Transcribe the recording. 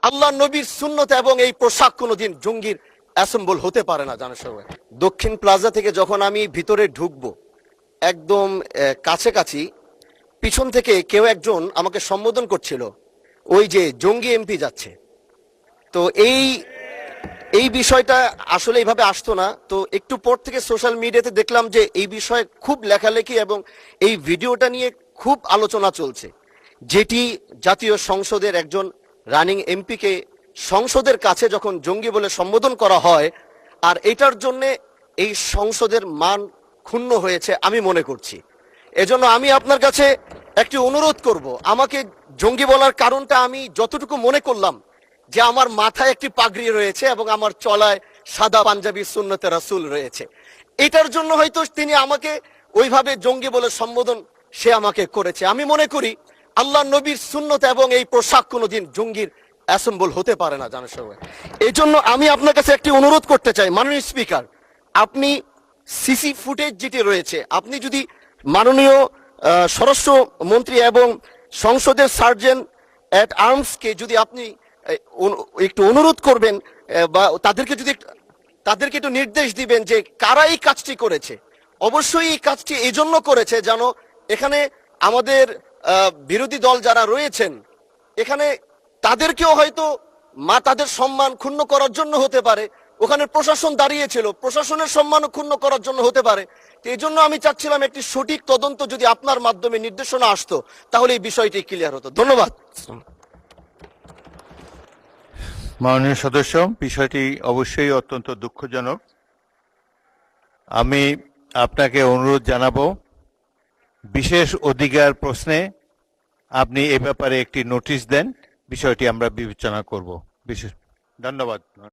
আল্লাহ নবীর সুন্নত এবং এই পোশাক কোনোদিন জঙ্গির অ্যাসেম্বল হতে পারে না। জানার সবাই, দক্ষিণ প্লাজা থেকে যখন আমি ভিতরে ঢুকবো, একদম কাছাকাছি পিছন থেকে কেউ একজন আমাকে সম্বোধন করছিল, ওই যে জঙ্গি এমপি যাচ্ছে। তো এই বিষয়টা আসলে এইভাবে আসতো না। তো একটু পর থেকে সোশ্যাল মিডিয়াতে দেখলাম যে এই বিষয়ে খুব লেখালেখি এবং এই ভিডিওটা নিয়ে খুব আলোচনা চলছে, যেটি জাতীয় সংসদের একজন রানিং এমপিকে সংসদের কাছে যখন জঙ্গি বলে সম্বোধন করা হয়, আর এটার জন্য এই সংসদের মান ক্ষুণ্ণ হয়েছে আমি মনে করছি। এজন্য আমি আপনার কাছে একটি অনুরোধ করব, আমাকে জঙ্গি বলার কারণটা আমি যতটুকু মনে করলাম যে আমার মাথায় একটি পাগড়ি রয়েছে এবং আমার চলায় সাদা পাঞ্জাবি সুন্নতে রাসূল রয়েছে, এটার জন্য হয়তো তিনি আমাকে ওইভাবে জঙ্গি বলে সম্বোধন সে আমাকে করেছে। আমি মনে করি আল্লাহ নবীর সুন্নত এবং এই পোশাক কোনোদিন জঙ্গির অ্যাসেম্বল হতে পারে না। জানার সবাই, এই জন্য আমি আপনার কাছে একটি অনুরোধ করতে চাই, মাননীয় স্পিকার, আপনি সিসি ফুটেজ যেটি রয়েছে, আপনি যদি মাননীয় স্বরাষ্ট্র মন্ত্রী এবং সংসদের সার্জেন্ট অ্যাট আর্মসকে যদি আপনি একটু অনুরোধ করবেন, বা তাদেরকে একটু নির্দেশ দিবেন যে কারা এই কাজটি করেছে। অবশ্যই এই কাজটি এই জন্য করেছে যেন এখানে আমাদের বিরোধী দল যারা রয়েছেন, এখানে তাদেরকেও হয়তো তাদের সম্মান ক্ষুণ্ণ করার জন্য হতে পারে, ওখানে প্রশাসন দাঁড়িয়েছিল, প্রশাসনের সম্মান ক্ষুণ্ণ করার জন্য হতে পারে। এই জন্য আমি চাচ্ছিলাম একটি সঠিক তদন্ত যদি আপনার মাধ্যমে নির্দেশনা আসতো, তাহলে এই বিষয়টি ক্লিয়ার হতো। ধন্যবাদ। মাননীয় সদস্য, বিষয়টি অবশ্যই অত্যন্ত দুঃখজনক। আমি আপনাকে অনুরোধ জানাবো, বিশেষ অধিকার প্রশ্নে আপনি এ ব্যাপারে একটি নোটিশ দেন, বিষয়টি আমরা বিবেচনা করব। বিশেষ ধন্যবাদ।